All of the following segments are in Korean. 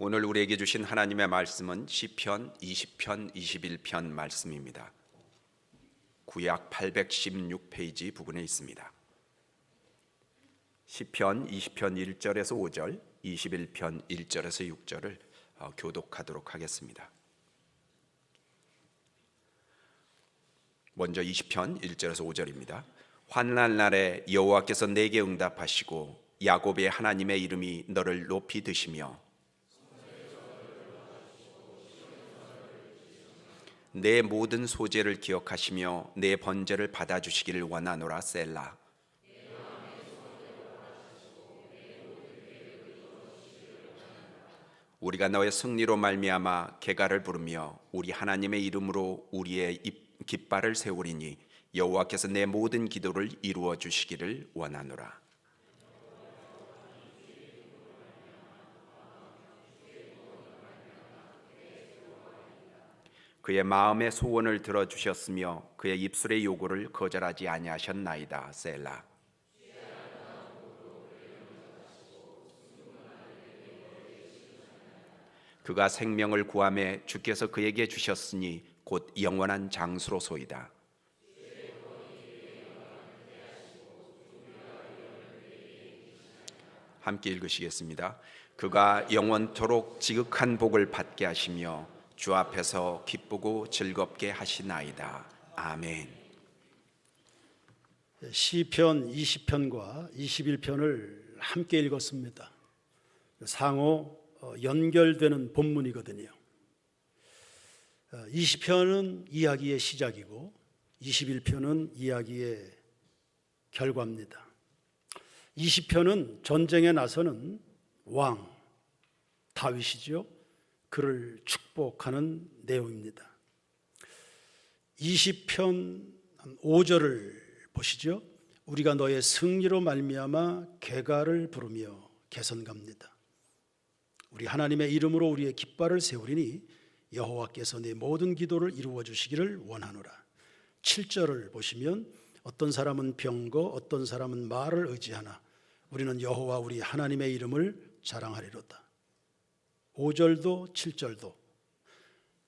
오늘 우리에게 주신 하나님의 말씀은 시편 20편 21편 말씀입니다. 구약 816페이지 부분에 있습니다. 시편 20편 1절에서 5절, 21편 1절에서 6절을 교독하도록 하겠습니다. 먼저 20편 1절에서 5절입니다. 환난 날에 여호와께서 내게 응답하시고 야곱의 하나님의 이름이 너를 높이 드시며 내 모든 소재를 기억하시며 내 번제를 받아주시기를 원하노라. 셀라. 우리가 너의 승리로 말미암아 개가를 부르며 우리 하나님의 이름으로 우리의 깃발을 세우리니 여호와께서 내 모든 기도를 이루어 주시기를 원하노라. 그의 마음의 소원을 들어주셨으며 그의 입술의 요구를 거절하지 아니하셨나이다. 셀라. 그가 생명을 구하매 주께서 그에게 주셨으니 곧 영원한 장수로소이다. 함께 읽으시겠습니다. 그가 영원토록 지극한 복을 받게 하시며 주 앞에서 기쁘고 즐겁게 하시나이다. 아멘. 시편 20편과 21편을 함께 읽었습니다. 상호 연결되는 본문이거든요. 20편은 이야기의 시작이고 21편은 이야기의 결과입니다. 20편은 전쟁에 나서는 왕 다윗이죠. 그를 축복하는 내용입니다. 20편 5절을 보시죠. 우리가 너의 승리로 말미암아 개가를 부르며 개선갑니다. 우리 하나님의 이름으로 우리의 깃발을 세우리니 여호와께서 내 모든 기도를 이루어 주시기를 원하노라. 7절을 보시면 어떤 사람은 병거 어떤 사람은 말을 의지하나 우리는 여호와 우리 하나님의 이름을 자랑하리로다. 5절도 7절도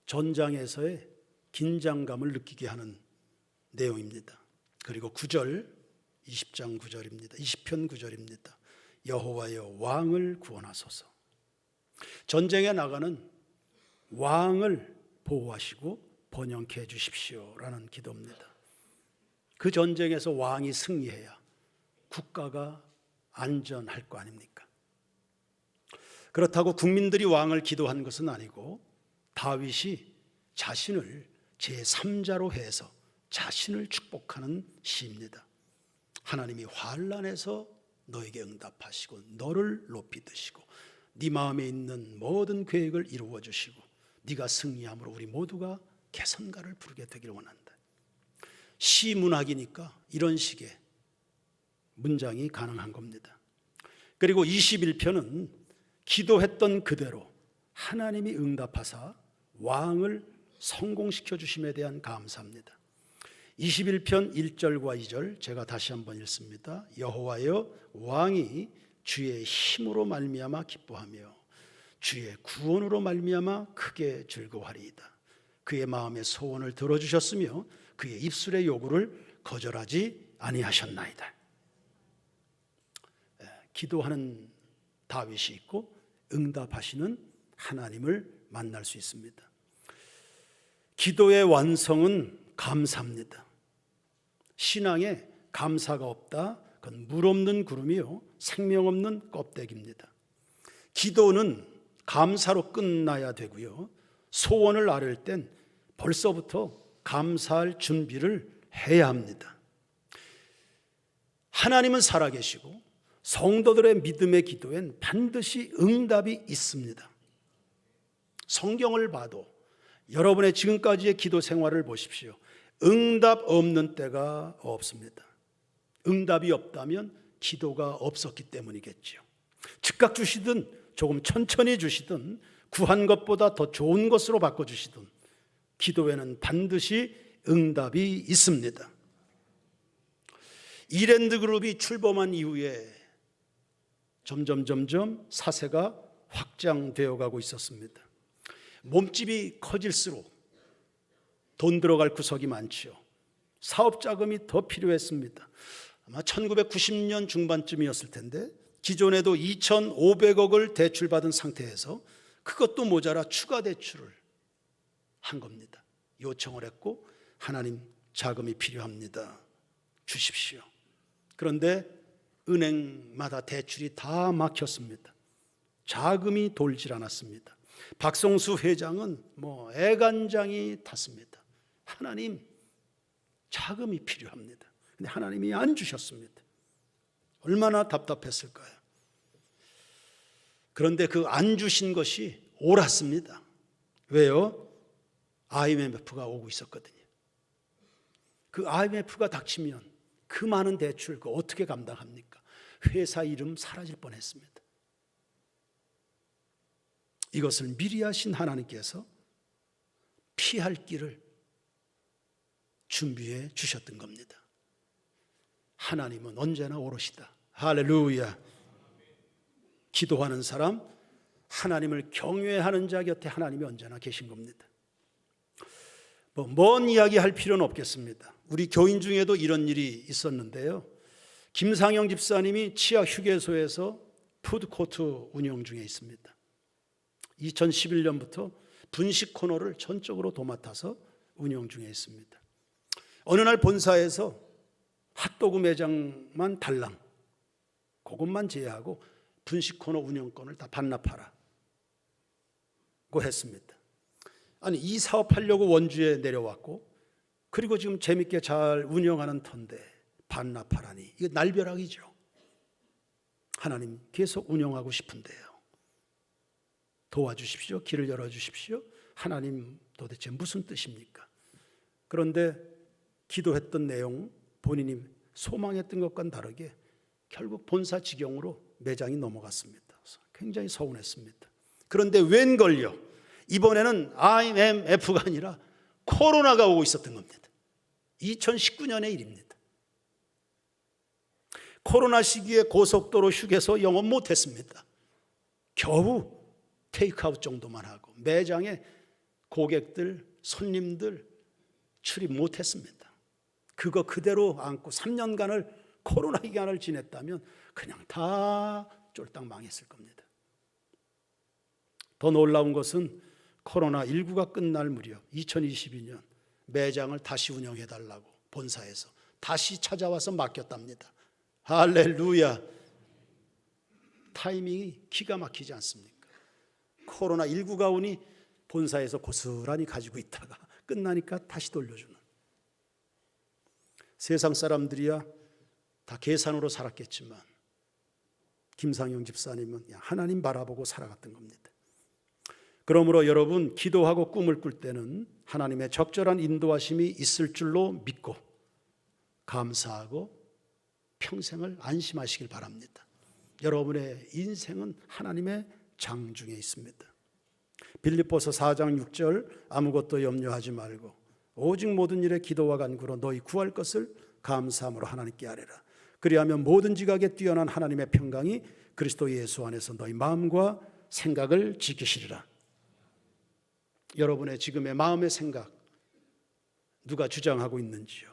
전장에서의 긴장감을 느끼게 하는 내용입니다. 그리고 9절 20장 9절입니다. 20편 9절입니다. 여호와여 왕을 구원하소서. 전쟁에 나가는 왕을 보호하시고 번영케 해주십시오라는 기도입니다. 그 전쟁에서 왕이 승리해야 국가가 안전할 거 아닙니까? 그렇다고 국민들이 왕을 기도한 것은 아니고 다윗이 자신을 제3자로 해서 자신을 축복하는 시입니다. 하나님이 환난에서 너에게 응답하시고 너를 높이 드시고 네 마음에 있는 모든 계획을 이루어 주시고 네가 승리함으로 우리 모두가 개선가를 부르게 되기를 원한다. 시문학이니까 이런 식의 문장이 가능한 겁니다. 그리고 21편은 기도했던 그대로 하나님이 응답하사 왕을 성공시켜 주심에 대한 감사합니다. 21편 1절과 2절 제가 다시 한번 읽습니다. 여호와여 왕이 주의 힘으로 말미암아 기뻐하며 주의 구원으로 말미암아 크게 즐거워하리이다. 그의 마음의 소원을 들어주셨으며 그의 입술의 요구를 거절하지 아니하셨나이다. 기도하는 다윗이 있고 응답하시는 하나님을 만날 수 있습니다. 기도의 완성은 감사입니다. 신앙에 감사가 없다, 그건 물 없는 구름이요 생명 없는 껍데기입니다. 기도는 감사로 끝나야 되고요, 소원을 아뢰을 땐 벌써부터 감사할 준비를 해야 합니다. 하나님은 살아계시고 성도들의 믿음의 기도엔 반드시 응답이 있습니다. 성경을 봐도 여러분의 지금까지의 기도 생활을 보십시오. 응답 없는 때가 없습니다. 응답이 없다면 기도가 없었기 때문이겠죠. 즉각 주시든 조금 천천히 주시든 구한 것보다 더 좋은 것으로 바꿔주시든 기도에는 반드시 응답이 있습니다. 이랜드 그룹이 출범한 이후에 점점 사세가 확장되어 가고 있었습니다. 몸집이 커질수록 돈 들어갈 구석이 많지요. 사업 자금이 더 필요했습니다. 아마 1990년 중반쯤이었을 텐데 기존에도 2,500억을 대출받은 상태에서 그것도 모자라 추가 대출을 한 겁니다. 요청을 했고 하나님 자금이 필요합니다. 주십시오. 그런데 은행마다 대출이 다 막혔습니다. 자금이 돌질 않았습니다. 박성수 회장은 애간장이 탔습니다. 하나님 자금이 필요합니다. 근데 하나님이 안 주셨습니다. 얼마나 답답했을까요? 그런데 그 안 주신 것이 옳았습니다. 왜요? IMF가 오고 있었거든요. 그 IMF가 닥치면 그 많은 대출 그거 어떻게 감당합니까? 회사 이름 사라질 뻔했습니다. 이것을 미리 하신 하나님께서 피할 길을 준비해 주셨던 겁니다. 하나님은 언제나 오롯이다. 할렐루야. 기도하는 사람, 하나님을 경외하는 자 곁에 하나님이 언제나 계신 겁니다. 먼 이야기 할 필요는 없겠습니다. 우리 교인 중에도 이런 일이 있었는데요. 김상영 집사님이 치아 휴게소에서 푸드코트 운영 중에 있습니다. 2011년부터 분식 코너를 전적으로 도맡아서 운영 중에 있습니다. 어느 날 본사에서 핫도그 매장만 달랑, 그것만 제외하고 분식 코너 운영권을 다 반납하라고 했습니다. 아니, 이 사업하려고 원주에 내려왔고 그리고 지금 재밌게 잘 운영하는 터인데 반납하라니, 이거 날벼락이죠. 하나님 계속 운영하고 싶은데요, 도와주십시오. 길을 열어주십시오. 하나님 도대체 무슨 뜻입니까? 그런데 기도했던 내용, 본인이 소망했던 것과는 다르게 결국 본사 직영으로 매장이 넘어갔습니다. 굉장히 서운했습니다. 그런데 웬걸요, 이번에는 IMF가 아니라 코로나가 오고 있었던 겁니다. 2019년의 일입니다. 코로나 시기에 고속도로 휴게소 영업 못했습니다. 겨우 테이크아웃 정도만 하고 매장에 고객들, 손님들 출입 못했습니다. 그거 그대로 안고 3년간을 코로나 기간을 지냈다면 그냥 다 쫄딱 망했을 겁니다. 더 놀라운 것은 코로나19가 끝날 무렵 2022년 매장을 다시 운영해달라고 본사에서 다시 찾아와서 맡겼답니다. 할렐루야. 타이밍이 기가 막히지 않습니까? 코로나19가 오니 본사에서 고스란히 가지고 있다가 끝나니까 다시 돌려주는. 세상 사람들이야 다 계산으로 살았겠지만 김상영 집사님은 하나님 바라보고 살아갔던 겁니다. 그러므로 여러분, 기도하고 꿈을 꿀 때는 하나님의 적절한 인도하심이 있을 줄로 믿고 감사하고 평생을 안심하시길 바랍니다. 여러분의 인생은 하나님의 장중에 있습니다. 빌립보서 4장 6절, 아무것도 염려하지 말고 오직 모든 일에 기도와 간구로 너희 구할 것을 감사함으로 하나님께 아뢰라. 그리하면 모든 지각에 뛰어난 하나님의 평강이 그리스도 예수 안에서 너희 마음과 생각을 지키시리라. 여러분의 지금의 마음의 생각 누가 주장하고 있는지요?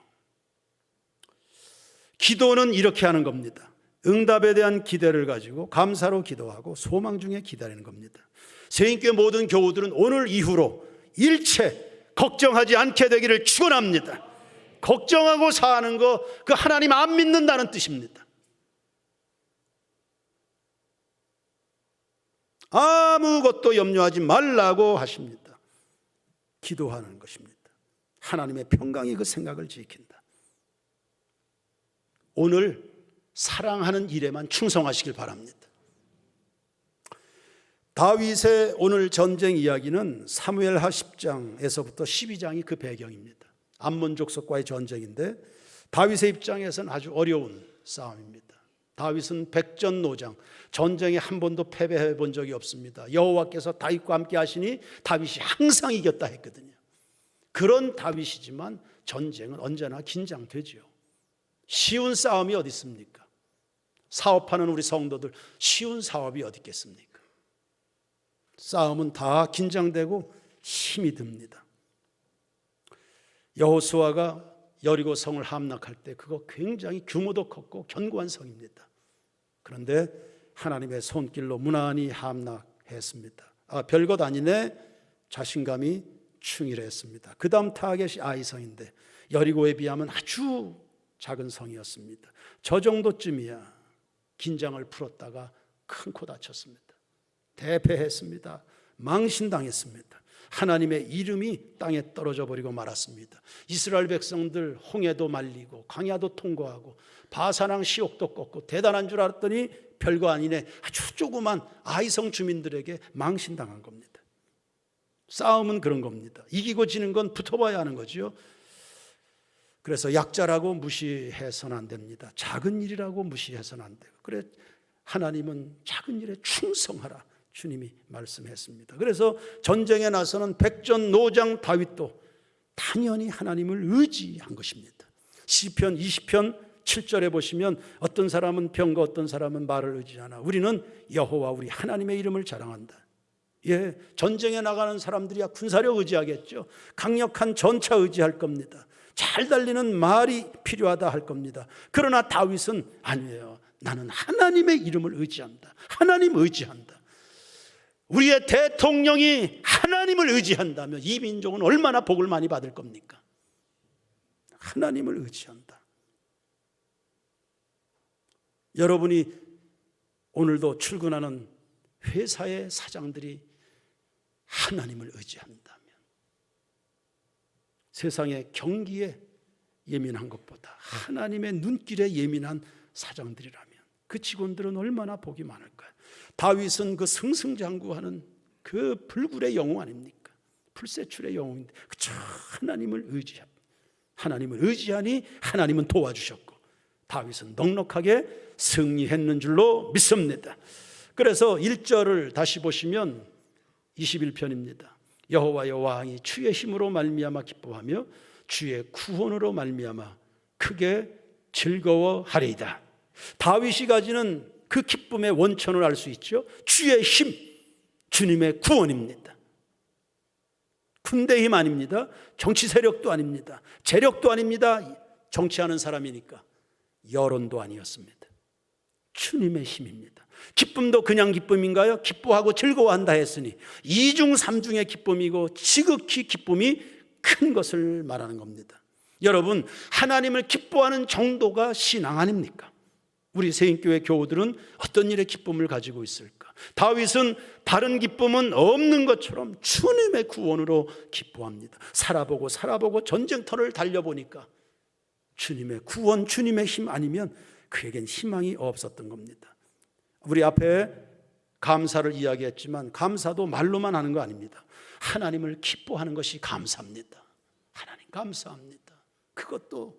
기도는 이렇게 하는 겁니다. 응답에 대한 기대를 가지고 감사로 기도하고 소망 중에 기다리는 겁니다. 세인교회 모든 교우들은 오늘 이후로 일체 걱정하지 않게 되기를 축원합니다. 걱정하고 사는 거, 그 하나님 안 믿는다는 뜻입니다. 아무것도 염려하지 말라고 하십니다. 기도하는 것입니다. 하나님의 평강이 그 생각을 지킨다. 오늘 사랑하는 일에만 충성하시길 바랍니다. 다윗의 오늘 전쟁 이야기는 사무엘하 10장에서부터 12장이 그 배경입니다. 암몬 족속과의 전쟁인데 다윗의 입장에서는 아주 어려운 싸움입니다. 다윗은 백전노장, 전쟁에 한 번도 패배해 본 적이 없습니다. 여호와께서 다윗과 함께 하시니 다윗이 항상 이겼다 했거든요. 그런 다윗이지만 전쟁은 언제나 긴장되죠. 쉬운 싸움이 어디 있습니까? 사업하는 우리 성도들 쉬운 사업이 어디 있겠습니까? 싸움은 다 긴장되고 힘이 듭니다. 여호수아가 여리고 성을 함락할 때 그거 굉장히 규모도 컸고 견고한 성입니다. 그런데 하나님의 손길로 무난히 함락했습니다. 별것 아니네 자신감이 충실했습니다. 그 다음 타겟이 아이성인데 여리고에 비하면 아주 작은 성이었습니다. 저 정도쯤이야 긴장을 풀었다가 큰 코 다쳤습니다. 대패했습니다. 망신당했습니다. 하나님의 이름이 땅에 떨어져 버리고 말았습니다. 이스라엘 백성들 홍해도 말리고 광야도 통과하고 바산왕 시옥도 꺾고 대단한 줄 알았더니 별거 아니네 아주 조그만 아이성 주민들에게 망신당한 겁니다. 싸움은 그런 겁니다. 이기고 지는 건 붙어봐야 하는 거죠. 그래서 약자라고 무시해서는 안 됩니다. 작은 일이라고 무시해서는 안 돼요. 그래 하나님은 작은 일에 충성하라 주님이 말씀했습니다. 그래서 전쟁에 나서는 백전노장 다윗도 당연히 하나님을 의지한 것입니다. 시편 20편 7절에 보시면 어떤 사람은 병과 어떤 사람은 말을 의지하나 우리는 여호와 우리 하나님의 이름을 자랑한다. 예, 전쟁에 나가는 사람들이야 군사력 의지하겠죠. 강력한 전차 의지할 겁니다. 잘 달리는 말이 필요하다 할 겁니다. 그러나 다윗은 아니에요. 나는 하나님의 이름을 의지한다. 하나님 의지한다. 우리의 대통령이 하나님을 의지한다면 이 민족은 얼마나 복을 많이 받을 겁니까? 하나님을 의지한다. 여러분이 오늘도 출근하는 회사의 사장들이 하나님을 의지한다면 세상의 경기에 예민한 것보다 하나님의 눈길에 예민한 사장들이라면 그 직원들은 얼마나 복이 많을까요? 다윗은 그 승승장구하는 그 불굴의 영웅 아닙니까? 불세출의 영웅인데 그저 하나님을 의지합니다. 하나님을 의지하니 하나님은 도와주셨고 다윗은 넉넉하게 승리했는 줄로 믿습니다. 그래서 1절을 다시 보시면 21편입니다. 여호와여 왕이 주의 힘으로 말미암아 기뻐하며 주의 구원으로 말미암아 크게 즐거워하리이다. 다윗이 가지는 그 기쁨의 원천을 알 수 있죠. 주의 힘, 주님의 구원입니다. 군대 힘 아닙니다. 정치 세력도 아닙니다. 재력도 아닙니다. 정치하는 사람이니까 여론도 아니었습니다. 주님의 힘입니다. 기쁨도 그냥 기쁨인가요? 기뻐하고 즐거워한다 했으니 이중 삼중의 기쁨이고 지극히 기쁨이 큰 것을 말하는 겁니다. 여러분, 하나님을 기뻐하는 정도가 신앙 아닙니까? 우리 세인교회 교우들은 어떤 일에 기쁨을 가지고 있을까? 다윗은 다른 기쁨은 없는 것처럼 주님의 구원으로 기뻐합니다. 살아보고 전쟁터를 달려보니까 주님의 구원, 주님의 힘 아니면 그에겐 희망이 없었던 겁니다. 우리 앞에 감사를 이야기했지만 감사도 말로만 하는 거 아닙니다. 하나님을 기뻐하는 것이 감사입니다. 하나님 감사합니다. 그것도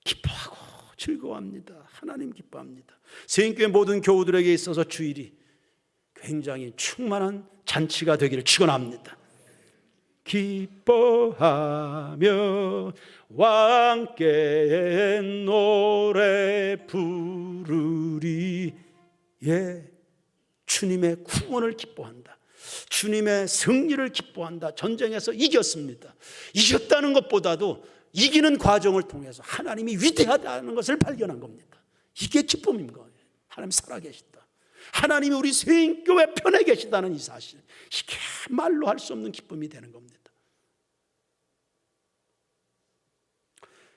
기뻐하고 즐거워합니다. 하나님 기뻐합니다. 세인교회 모든 교우들에게 있어서 주일이 굉장히 충만한 잔치가 되기를 축원합니다. 기뻐하며 왕께 노래 부르리. 예, 주님의 구원을 기뻐한다. 주님의 승리를 기뻐한다. 전쟁에서 이겼습니다. 이겼다는 것보다도 이기는 과정을 통해서 하나님이 위대하다는 것을 발견한 겁니다. 이게 기쁨인 거예요. 하나님 살아계시다. 하나님이 우리 세인교회 편에 계시다는 이 사실, 이게 말로 할 수 없는 기쁨이 되는 겁니다.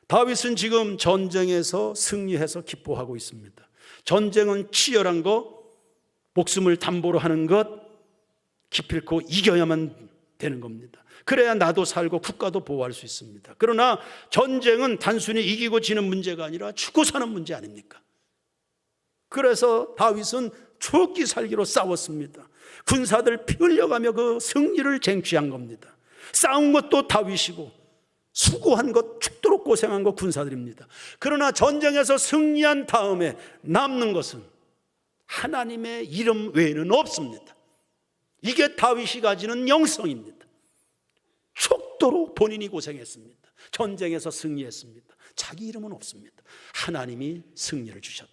다윗은 지금 전쟁에서 승리해서 기뻐하고 있습니다. 전쟁은 치열한 것, 목숨을 담보로 하는 것, 기필코 이겨야만 되는 겁니다. 그래야 나도 살고 국가도 보호할 수 있습니다. 그러나 전쟁은 단순히 이기고 지는 문제가 아니라 죽고 사는 문제 아닙니까? 그래서 다윗은 죽기 살기로 싸웠습니다. 군사들 피 흘려가며 그 승리를 쟁취한 겁니다. 싸운 것도 다윗이고 수고한 것, 죽도록 고생한 것 군사들입니다. 그러나 전쟁에서 승리한 다음에 남는 것은 하나님의 이름 외에는 없습니다. 이게 다윗이 가지는 영성입니다. 죽도록 본인이 고생했습니다. 전쟁에서 승리했습니다. 자기 이름은 없습니다. 하나님이 승리를 주셨다.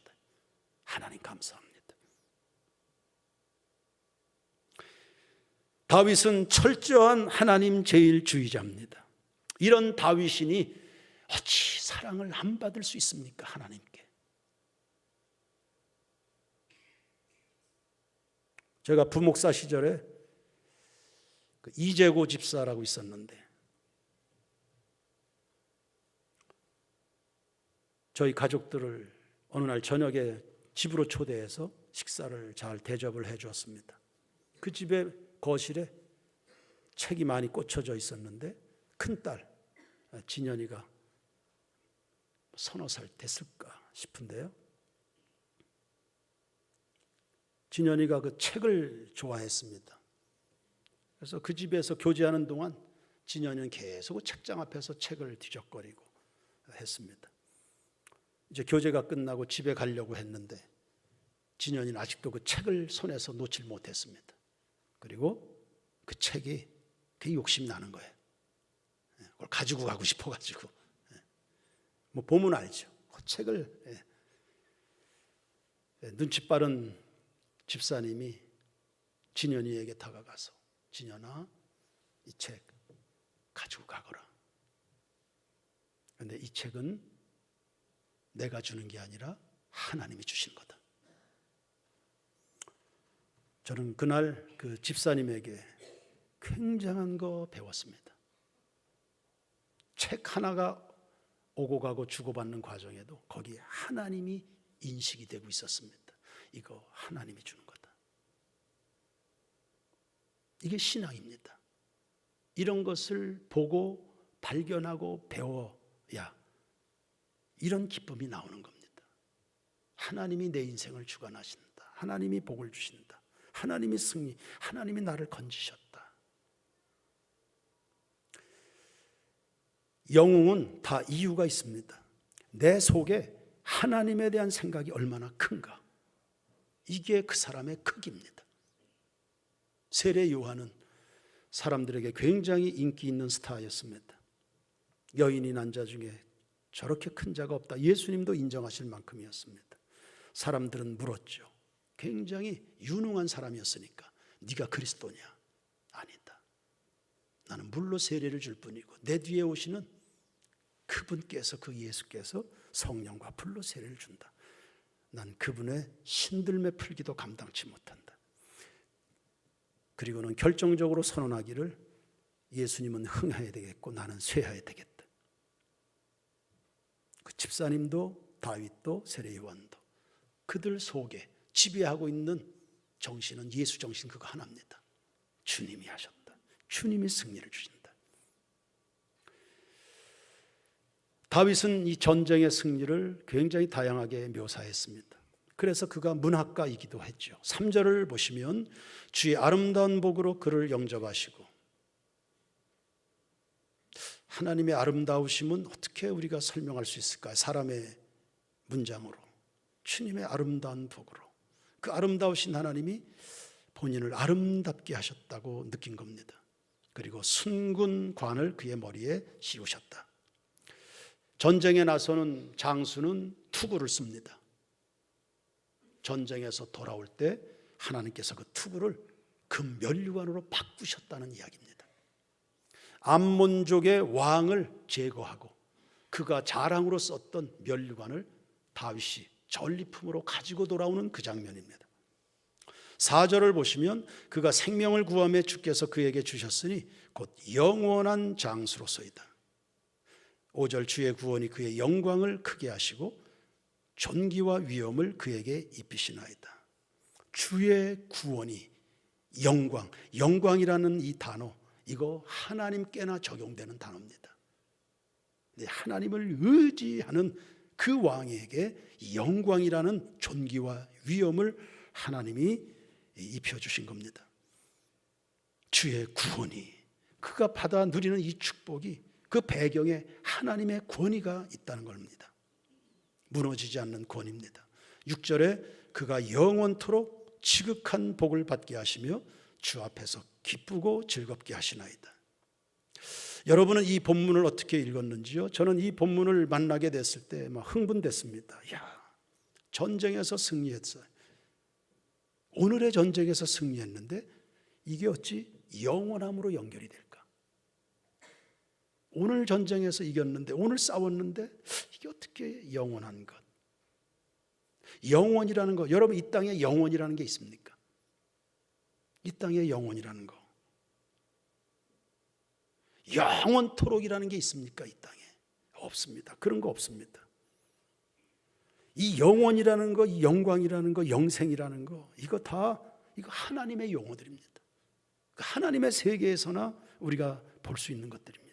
하나님 감사합니다. 다윗은 철저한 하나님 제일주의자입니다. 이런 다윗이니 어찌 사랑을 안 받을 수 있습니까? 하나님께. 제가 부목사 시절에 이재고 집사라고 있었는데 저희 가족들을 어느 날 저녁에 집으로 초대해서 식사를 잘 대접을 해 주었습니다. 그 집에 거실에 책이 많이 꽂혀져 있었는데 큰딸 진현이가 서너 살 됐을까 싶은데요. 진현이가 그 책을 좋아했습니다. 그래서 그 집에서 교제하는 동안 진현이는 계속 책장 앞에서 책을 뒤적거리고 했습니다. 이제 교제가 끝나고 집에 가려고 했는데 진현이는 아직도 그 책을 손에서 놓질 못했습니다. 그리고 그 책이 되게 욕심 나는 거예요. 그걸 가지고 가고 싶어가지고. 뭐 보면 알죠. 그 책을 눈치 빠른 집사님이 진현이에게 다가가서 진현아, 이 책 가지고 가거라. 그런데 이 책은 내가 주는 게 아니라 하나님이 주신 거다. 저는 그날 그 집사님에게 굉장한 거 배웠습니다. 책 하나가 오고 가고 주고받는 과정에도 거기에 하나님이 인식이 되고 있었습니다. 이거 하나님이 주는 거다. 이게 신앙입니다. 이런 것을 보고 발견하고 배워야 이런 기쁨이 나오는 겁니다. 하나님이 내 인생을 주관하신다. 하나님이 복을 주신다. 하나님이 승리, 하나님이 나를 건지셨다. 영웅은 다 이유가 있습니다. 내 속에 하나님에 대한 생각이 얼마나 큰가. 이게 그 사람의 크기입니다. 세례 요한은 사람들에게 굉장히 인기 있는 스타였습니다. 여인이 난 자 중에 저렇게 큰 자가 없다. 예수님도 인정하실 만큼이었습니다. 사람들은 물었죠. 굉장히 유능한 사람이었으니까 네가 그리스도냐? 아니다. 나는 물로 세례를 줄 뿐이고 내 뒤에 오시는 그분께서, 그 예수께서 성령과 불로 세례를 준다. 난 그분의 신들매 풀기도 감당치 못한다. 그리고는 결정적으로 선언하기를 예수님은 흥해야 되겠고 나는 쇠해야 되겠다. 그 집사님도 다윗도 세례 요한도 그들 속에 지배하고 있는 정신은 예수 정신 그거 하나입니다. 주님이 하셨다. 주님이 승리를 주신다. 다윗은 이 전쟁의 승리를 굉장히 다양하게 묘사했습니다. 그래서 그가 문학가이기도 했죠. 3절을 보시면 주의 아름다운 복으로 그를 영접하시고, 하나님의 아름다우심은 어떻게 우리가 설명할 수 있을까요? 사람의 문장으로 주님의 아름다운 복으로 그 아름다우신 하나님이 본인을 아름답게 하셨다고 느낀 겁니다. 그리고 순군 관을 그의 머리에 씌우셨다. 전쟁에 나서는 장수는 투구를 씁니다. 전쟁에서 돌아올 때 하나님께서 그 투구를 금면류관으로 바꾸셨다는 이야기입니다. 암몬족의 왕을 제거하고 그가 자랑으로 썼던 면류관을 다윗이 전리품으로 가지고 돌아오는 그 장면입니다. 4절을 보시면 그가 생명을 구하며 주께서 그에게 주셨으니 곧 영원한 장수로서이다. 5절 주의 구원이 그의 영광을 크게 하시고 존귀와 위엄을 그에게 입히시나이다. 주의 구원이 영광, 영광이라는 이 단어, 이거 하나님께나 적용되는 단어입니다. 하나님을 의지하는 그 왕에게 영광이라는 존귀와 위엄을 하나님이 입혀주신 겁니다. 주의 구원이, 그가 받아 누리는 이 축복이 그 배경에 하나님의 권위가 있다는 겁니다. 무너지지 않는 권위입니다. 6절에 그가 영원토록 지극한 복을 받게 하시며 주 앞에서 기쁘고 즐겁게 하시나이다. 여러분은 이 본문을 어떻게 읽었는지요? 저는 이 본문을 만나게 됐을 때 막 흥분됐습니다. 야, 전쟁에서 승리했어요. 오늘의 전쟁에서 승리했는데 이게 어찌 영원함으로 연결이 될까? 오늘 전쟁에서 이겼는데, 오늘 싸웠는데 이게 어떻게 영원한 것? 영원이라는 거, 여러분 이 땅에 영원이라는 게 있습니까? 이 땅에 영원이라는 거, 영원토록이라는 게 있습니까? 이 땅에 없습니다. 그런 거 없습니다. 이 영원이라는 거, 이 영광이라는 거, 영생이라는 거, 이거 하나님의 용어들입니다. 하나님의 세계에서나 우리가 볼 수 있는 것들입니다.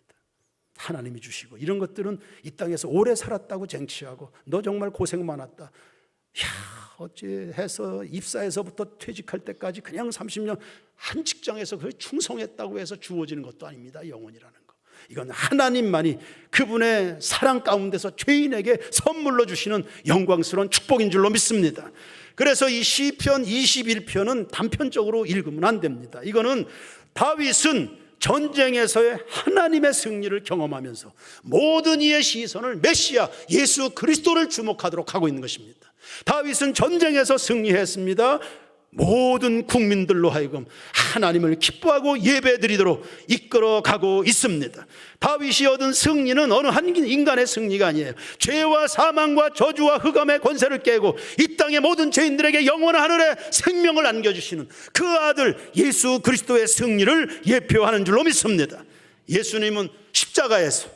하나님이 주시고, 이런 것들은 이 땅에서 오래 살았다고 쟁취하고, 너 정말 고생 많았다, 야 어째 해서 입사해서부터 퇴직할 때까지 그냥 30년 한 직장에서 거의 충성했다고 해서 주어지는 것도 아닙니다. 영원이라는 거, 이건 하나님만이 그분의 사랑 가운데서 죄인에게 선물로 주시는 영광스러운 축복인 줄로 믿습니다. 그래서 이 시편 21편은 단편적으로 읽으면 안 됩니다. 이거는 다윗은 전쟁에서의 하나님의 승리를 경험하면서 모든 이의 시선을 메시아 예수 그리스도를 주목하도록 하고 있는 것입니다. 다윗은 전쟁에서 승리했습니다. 모든 국민들로 하여금 하나님을 기뻐하고 예배드리도록 이끌어가고 있습니다. 다윗이 얻은 승리는 어느 한 인간의 승리가 아니에요. 죄와 사망과 저주와 흑암의 권세를 깨고 이 땅의 모든 죄인들에게 영원한 하늘의 생명을 안겨주시는 그 아들 예수 그리스도의 승리를 예표하는 줄로 믿습니다. 예수님은 십자가에서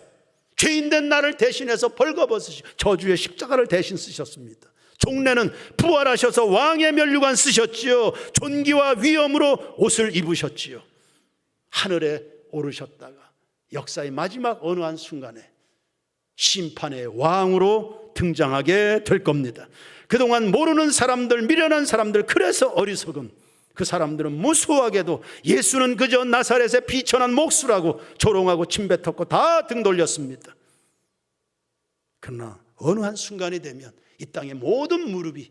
죄인된 나를 대신해서 벌거벗으시고 저주의 십자가를 대신 쓰셨습니다. 종래는 부활하셔서 왕의 면류관 쓰셨지요. 존귀와 위엄으로 옷을 입으셨지요. 하늘에 오르셨다가 역사의 마지막 어느 한 순간에 심판의 왕으로 등장하게 될 겁니다. 그동안 모르는 사람들, 미련한 사람들, 그래서 어리석은 그 사람들은 무수하게도 예수는 그저 나사렛의 비천한 목수라고 조롱하고 침뱉었고 다 등 돌렸습니다. 그러나 어느 한 순간이 되면 이 땅의 모든 무릎이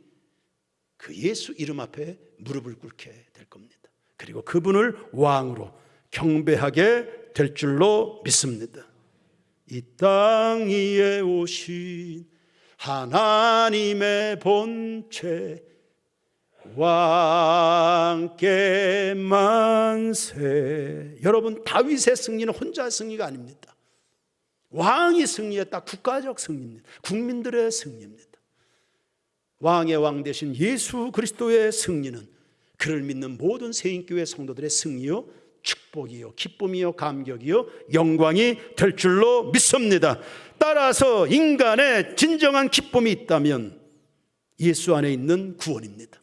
그 예수 이름 앞에 무릎을 꿇게 될 겁니다. 그리고 그분을 왕으로 경배하게 될 줄로 믿습니다. 이 땅 위에 오신 하나님의 본체 왕께 만세. 여러분, 다윗의 승리는 혼자 승리가 아닙니다. 왕이 승리했다. 국가적 승리입니다. 국민들의 승리입니다. 왕의 왕 되신 예수 그리스도의 승리는 그를 믿는 모든 세인교회 성도들의 승리요, 축복이요, 기쁨이요, 감격이요, 영광이 될 줄로 믿습니다. 따라서 인간의 진정한 기쁨이 있다면 예수 안에 있는 구원입니다.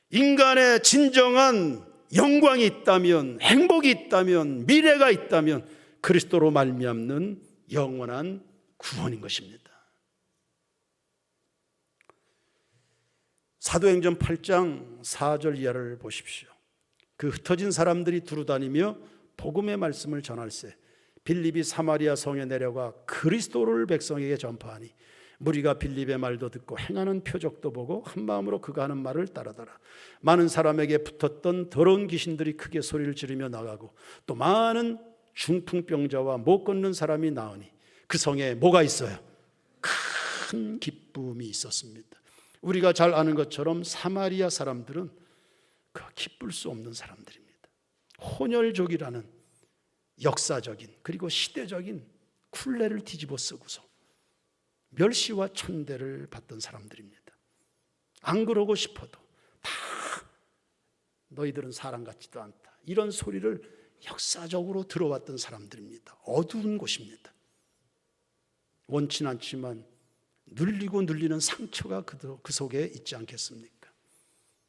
인간의 진정한 영광이 있다면, 행복이 있다면, 미래가 있다면 그리스도로 말미암는 영원한 구원인 것입니다. 사도행전 8장 4절 이하를 보십시오. 그 흩어진 사람들이 두루다니며 복음의 말씀을 전할세 빌립이 사마리아 성에 내려가 그리스도를 백성에게 전파하니 무리가 빌립의 말도 듣고 행하는 표적도 보고 한 마음으로 그가 하는 말을 따르더라. 많은 사람에게 붙었던 더러운 귀신들이 크게 소리를 지르며 나가고 또 많은 중풍병자와 못 걷는 사람이 나으니 그 성에 뭐가 있어요? 큰 기쁨이 있었습니다. 우리가 잘 아는 것처럼 사마리아 사람들은 그 기쁠 수 없는 사람들입니다. 혼혈족이라는 역사적인 그리고 시대적인 쿨레를 뒤집어 쓰고서 멸시와 천대를 받던 사람들입니다. 안 그러고 싶어도 다 너희들은 사람 같지도 않다, 이런 소리를 역사적으로 들어왔던 사람들입니다. 어두운 곳입니다. 원치 않지만 눌리고 눌리는 상처가 그 속에 있지 않겠습니까?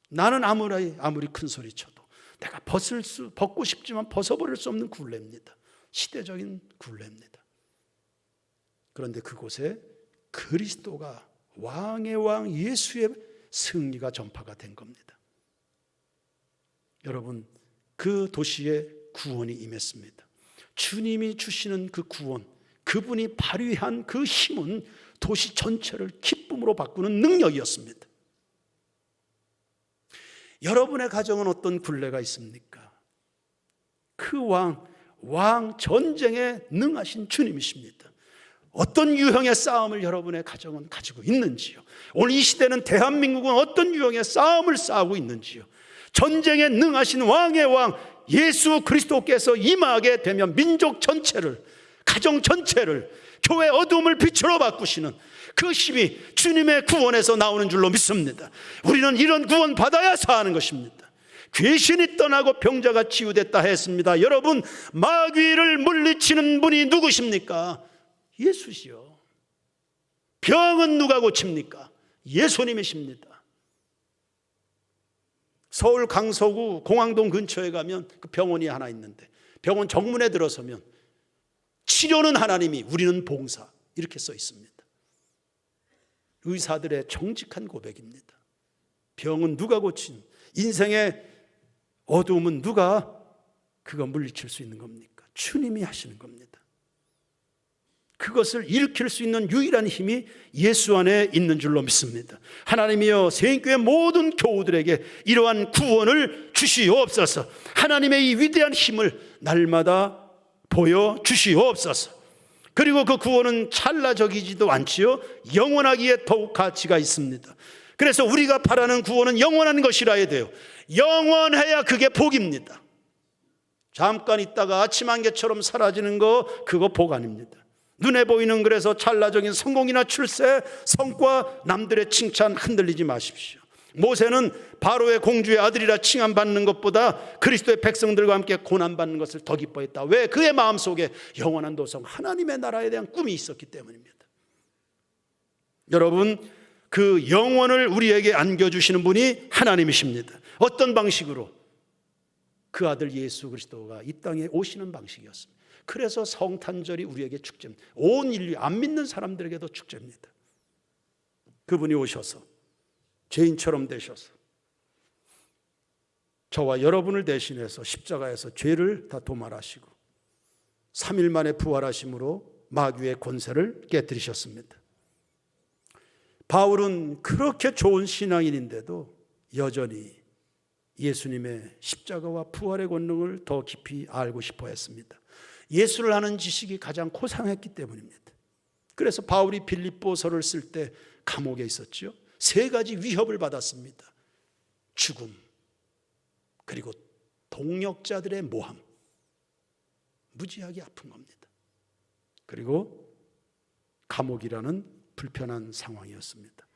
나는 아무리 큰 소리 쳐도 내가 벗고 싶지만 벗어버릴 수 없는 굴레입니다. 시대적인 굴레입니다. 그런데 그곳에 그리스도가 왕의 왕 예수의 승리가 전파가 된 겁니다. 여러분, 그 도시에 구원이 임했습니다. 주님이 주시는 그 구원, 그분이 발휘한 그 힘은 도시 전체를 기쁨으로 바꾸는 능력이었습니다. 여러분의 가정은 어떤 굴레가 있습니까? 그 왕 전쟁에 능하신 주님이십니다. 어떤 유형의 싸움을 여러분의 가정은 가지고 있는지요? 오늘 이 시대는 대한민국은 어떤 유형의 싸움을 싸우고 있는지요? 전쟁에 능하신 왕의 왕 예수 그리스도께서 임하게 되면 민족 전체를, 가정 전체를, 교회 어두움을 빛으로 바꾸시는 그 힘이 주님의 구원에서 나오는 줄로 믿습니다. 우리는 이런 구원 받아야 사는 것입니다. 귀신이 떠나고 병자가 치유됐다 했습니다. 여러분, 마귀를 물리치는 분이 누구십니까? 예수시요. 병은 누가 고칩니까? 예수님이십니다. 서울 강서구 공항동 근처에 가면 그 병원이 하나 있는데, 병원 정문에 들어서면 치료는 하나님이, 우리는 봉사, 이렇게 써 있습니다. 의사들의 정직한 고백입니다. 병은 누가 고친, 인생의 어두움은 누가 그거 물리칠 수 있는 겁니까? 주님이 하시는 겁니다. 그것을 일으킬 수 있는 유일한 힘이 예수 안에 있는 줄로 믿습니다. 하나님이여, 세인교회 모든 교우들에게 이러한 구원을 주시옵소서. 하나님의 이 위대한 힘을 날마다 보여주시옵소서. 그리고 그 구원은 찰나적이지도 않지요, 영원하기에 더욱 가치가 있습니다. 그래서 우리가 바라는 구원은 영원한 것이라 해야 돼요. 영원해야 그게 복입니다. 잠깐 있다가 아침 안개처럼 사라지는 거, 그거 복 아닙니다. 눈에 보이는, 그래서 찰나적인 성공이나 출세, 성과, 남들의 칭찬 흔들리지 마십시오. 모세는 바로의 공주의 아들이라 칭함받는 것보다 그리스도의 백성들과 함께 고난받는 것을 더 기뻐했다. 왜? 그의 마음속에 영원한 도성, 하나님의 나라에 대한 꿈이 있었기 때문입니다. 여러분, 그 영원을 우리에게 안겨주시는 분이 하나님이십니다. 어떤 방식으로? 그 아들 예수 그리스도가 이 땅에 오시는 방식이었습니다. 그래서 성탄절이 우리에게 축제입니다. 온 인류, 안 믿는 사람들에게도 축제입니다. 그분이 오셔서 죄인처럼 되셔서 저와 여러분을 대신해서 십자가에서 죄를 다 도말하시고 3일 만에 부활하심으로 마귀의 권세를 깨뜨리셨습니다. 바울은 그렇게 좋은 신앙인인데도 여전히 예수님의 십자가와 부활의 권능을 더 깊이 알고 싶어 했습니다. 예수를 아는 지식이 가장 고상했기 때문입니다. 그래서 바울이 빌립보서를 쓸 때 감옥에 있었죠. 3가지 위협을 받았습니다. 죽음, 그리고 동력자들의 모함, 무지하게 아픈 겁니다. 그리고 감옥이라는 불편한 상황이었습니다.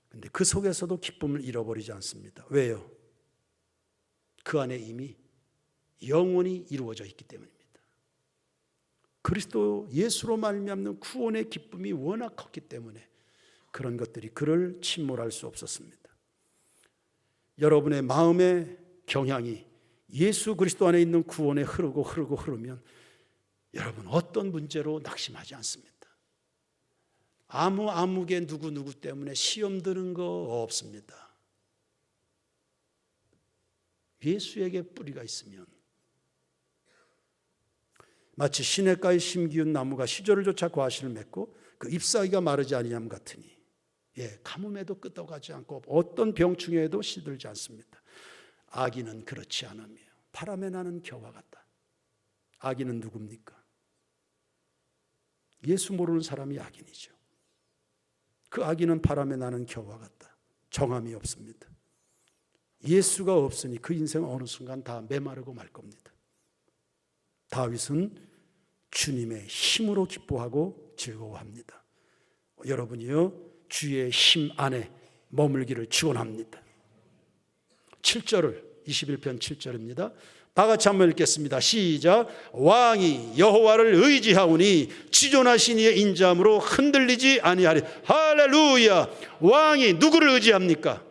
그런데 그 속에서도 기쁨을 잃어버리지 않습니다. 왜요? 그 안에 이미 영원히 이루어져 있기 때문입니다. 그리스도 예수로 말미암는 구원의 기쁨이 워낙 컸기 때문에 그런 것들이 그를 침몰할 수 없었습니다. 여러분의 마음의 경향이 예수 그리스도 안에 있는 구원에 흐르면 여러분 어떤 문제로 낙심하지 않습니다. 아무개 누구 때문에 시험 드는 거 없습니다. 예수에게 뿌리가 있으면 마치 시냇가에 심기운 나무가 시절을 쫓아 과실을 맺고 그 잎사귀가 마르지 아니함 같으니, 가뭄에도 끄떡하지 않고 어떤 병충해에도 시들지 않습니다. 악인은 그렇지 않으며 바람에 나는 겨와 같다. 악인은 누굽니까? 예수 모르는 사람이 악인이죠. 그 악인은 바람에 나는 겨와 같다. 정함이 없습니다. 예수가 없으니 그 인생은 어느 순간 다 메마르고 말 겁니다. 다윗은 주님의 힘으로 기뻐하고 즐거워합니다. 여러분이요, 주의 힘 안에 머물기를 축원합니다. 7절을 21편 7절입니다. 다 같이 한번 읽겠습니다. 시작. 왕이 여호와를 의지하오니 지존하신 이의 인자함으로 흔들리지 아니하리. 할렐루야. 왕이 누구를 의지합니까?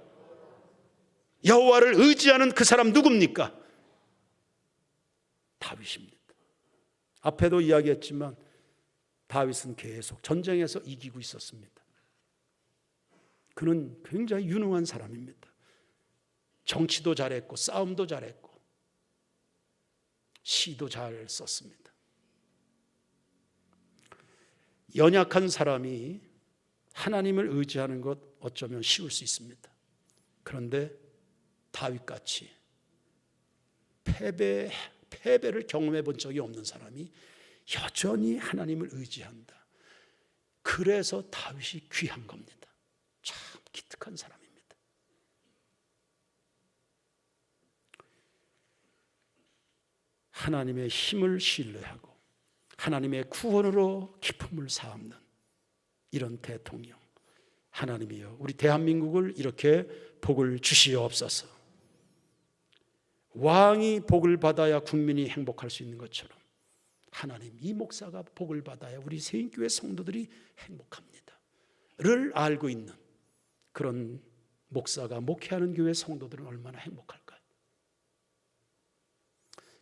여호와를 의지하는 그 사람 누굽니까? 다윗입니다. 앞에도 이야기했지만 다윗은 계속 전쟁에서 이기고 있었습니다. 그는 굉장히 유능한 사람입니다. 정치도 잘했고 싸움도 잘했고 시도 잘 썼습니다. 연약한 사람이 하나님을 의지하는 것 어쩌면 쉬울 수 있습니다. 그런데 다윗같이 패배를 경험해 본 적이 없는 사람이 여전히 하나님을 의지한다. 그래서 다윗이 귀한 겁니다. 참 기특한 사람입니다. 하나님의 힘을 신뢰하고 하나님의 구원으로 기쁨을 삼는 이런 대통령, 하나님이여 우리 대한민국을 이렇게 복을 주시옵소서. 왕이 복을 받아야 국민이 행복할 수 있는 것처럼 하나님, 이 목사가 복을 받아야 우리 세인교회 성도들이 행복합니다 를 알고 있는 그런 목사가 목회하는 교회 성도들은 얼마나 행복할까요?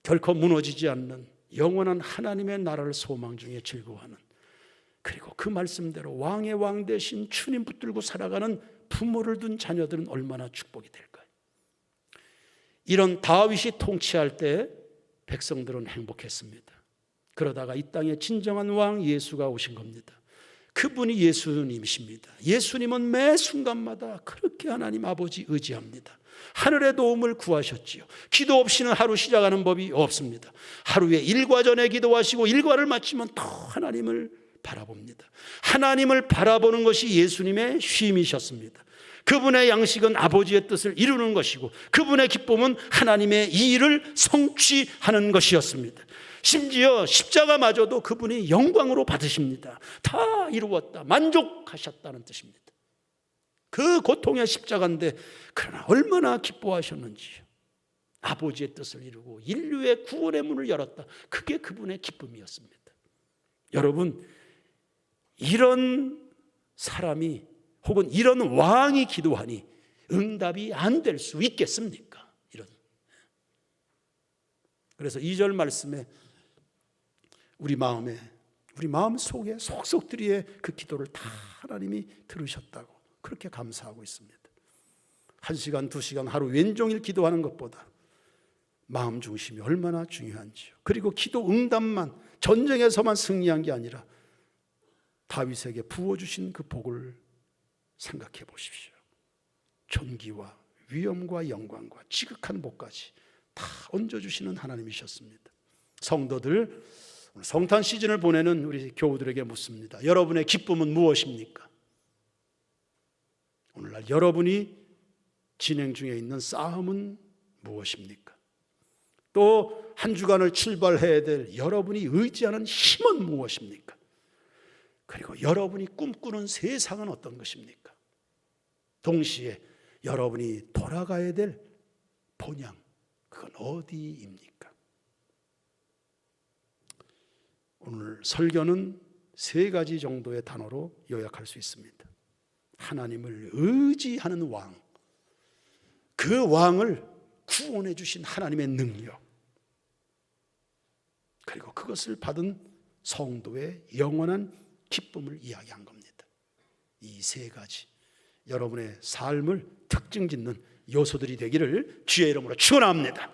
결코 무너지지 않는 영원한 하나님의 나라를 소망 중에 즐거워하는, 그리고 그 말씀대로 왕의 왕 대신 주님 붙들고 살아가는 부모를 둔 자녀들은 얼마나 축복이 될까요? 이런 다윗이 통치할 때 백성들은 행복했습니다. 그러다가 이 땅에 진정한 왕 예수가 오신 겁니다. 그분이 예수님이십니다. 예수님은 매 순간마다 그렇게 하나님 아버지 의지합니다. 하늘의 도움을 구하셨지요. 기도 없이는 하루 시작하는 법이 없습니다. 하루에 일과 전에 기도하시고 일과를 마치면 또 하나님을 바라봅니다. 하나님을 바라보는 것이 예수님의 쉼이셨습니다. 그분의 양식은 아버지의 뜻을 이루는 것이고 그분의 기쁨은 하나님의 이 일을 성취하는 것이었습니다. 심지어 십자가마저도 그분이 영광으로 받으십니다. 다 이루었다, 만족하셨다는 뜻입니다. 그 고통의 십자가인데 그러나 얼마나 기뻐하셨는지요. 아버지의 뜻을 이루고 인류의 구원의 문을 열었다. 그게 그분의 기쁨이었습니다. 여러분, 이런 사람이 혹은 이런 왕이 기도하니 응답이 안 될 수 있겠습니까? 그래서 2절 말씀에 우리 마음 속에 속속들이의 그 기도를 다 하나님이 들으셨다고 그렇게 감사하고 있습니다. 1시간, 2시간, 하루 왼종일 기도하는 것보다 마음 중심이 얼마나 중요한지요. 그리고 기도 응답만, 전쟁에서만 승리한 게 아니라 다윗에게 부어주신 그 복을 생각해 보십시오. 존귀와 위엄과 영광과 지극한 복까지 다 얹어주시는 하나님이셨습니다. 성도들, 성탄 시즌을 보내는 우리 교우들에게 묻습니다. 여러분의 기쁨은 무엇입니까? 오늘날 여러분이 진행 중에 있는 싸움은 무엇입니까? 또 한 주간을 출발해야 될 여러분이 의지하는 힘은 무엇입니까? 그리고 여러분이 꿈꾸는 세상은 어떤 것입니까? 동시에 여러분이 돌아가야 될 본향, 그건 어디입니까? 오늘 설교는 3가지 정도의 단어로 요약할 수 있습니다. 하나님을 의지하는 왕, 그 왕을 구원해 주신 하나님의 능력, 그리고 그것을 받은 성도의 영원한 기쁨을 이야기한 겁니다. 이 3가지 여러분의 삶을 특징 짓는 요소들이 되기를 주의 이름으로 축원합니다.